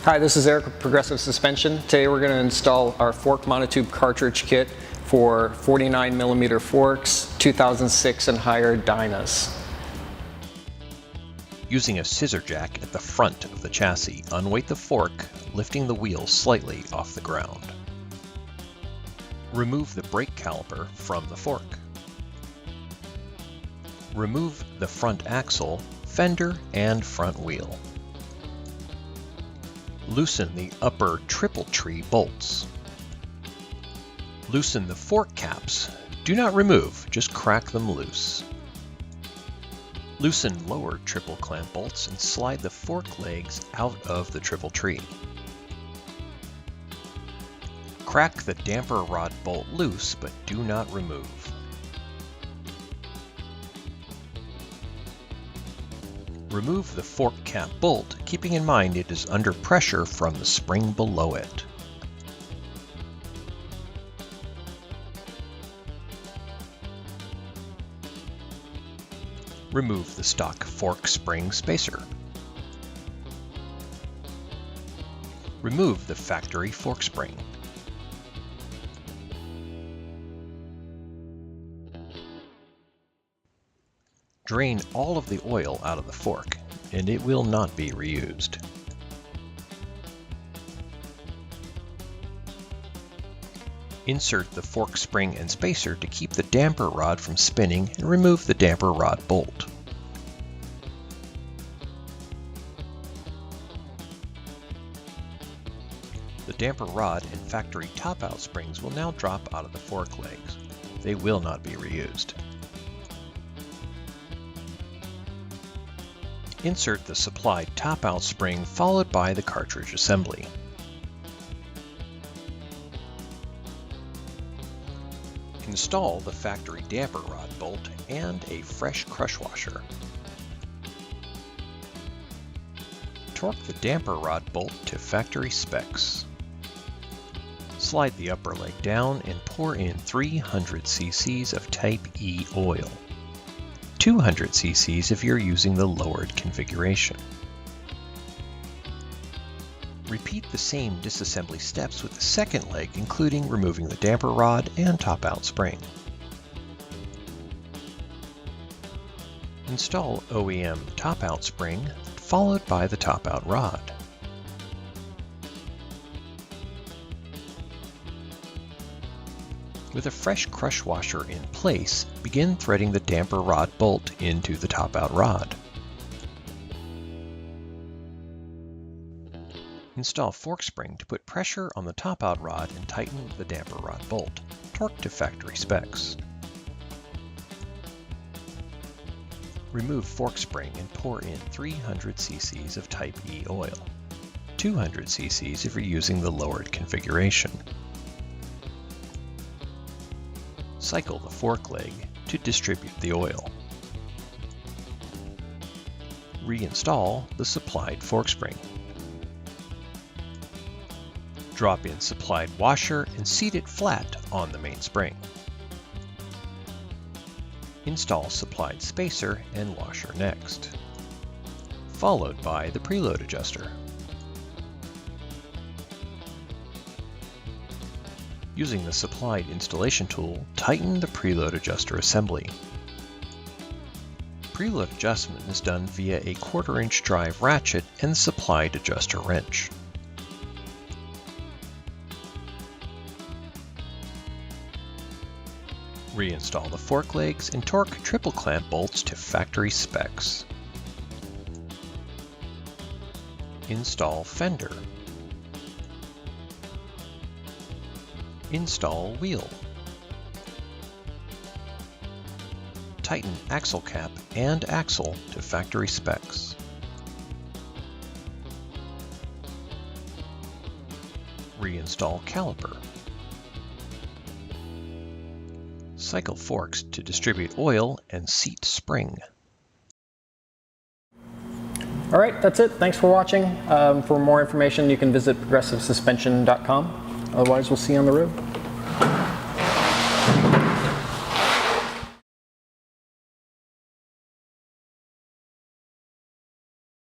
Hi, this is Eric with Progressive Suspension. Today we're going to install our fork monotube cartridge kit for 49mm forks, 2006 and higher Dynas. Using a scissor jack at the front of the chassis, unweight the fork, lifting the wheel slightly off the ground. Remove the brake caliper from the fork. Remove the front axle, fender, and front wheel. Loosen the upper triple tree bolts. Loosen the fork caps. Do not remove, just crack them loose. Loosen lower triple clamp bolts and slide the fork legs out of the triple tree. Crack the damper rod bolt loose, but do not remove. Remove the fork cap bolt, keeping in mind it is under pressure from the spring below it. Remove the stock fork spring spacer. Remove the factory fork spring. Drain all of the oil out of the fork, and it will not be reused. Insert the fork spring and spacer to keep the damper rod from spinning and remove the damper rod bolt. The damper rod and factory top-out springs will now drop out of the fork legs. They will not be reused. Insert the supplied top-out spring followed by the cartridge assembly. Install the factory damper rod bolt and a fresh crush washer. Torque the damper rod bolt to factory specs. Slide the upper leg down and pour in 300 cc's of Type E oil. 200 cc's if you're using the lowered configuration. Repeat the same disassembly steps with the second leg, including removing the damper rod and top-out spring. Install OEM top-out spring, followed by the top-out rod. With a fresh crush washer in place, begin threading the damper rod bolt into the top-out rod. Install fork spring to put pressure on the top-out rod and tighten the damper rod bolt. Torque to factory specs. Remove fork spring and pour in 300 cc's of Type E oil. 200 cc's if you're using the lowered configuration. Cycle the fork leg to distribute the oil. Reinstall the supplied fork spring. Drop in supplied washer and seat it flat on the main spring. Install supplied spacer and washer next, followed by the preload adjuster. Using the supplied installation tool, tighten the preload adjuster assembly. Preload adjustment is done via a 1/4 inch drive ratchet and supplied adjuster wrench. Reinstall the fork legs and torque triple clamp bolts to factory specs. Install fender. Install wheel. Tighten axle cap and axle to factory specs. Reinstall caliper. Cycle forks to distribute oil and seat spring. All right, that's it. Thanks for watching. For more information, you can visit progressivesuspension.com. Otherwise, we'll see you on the road.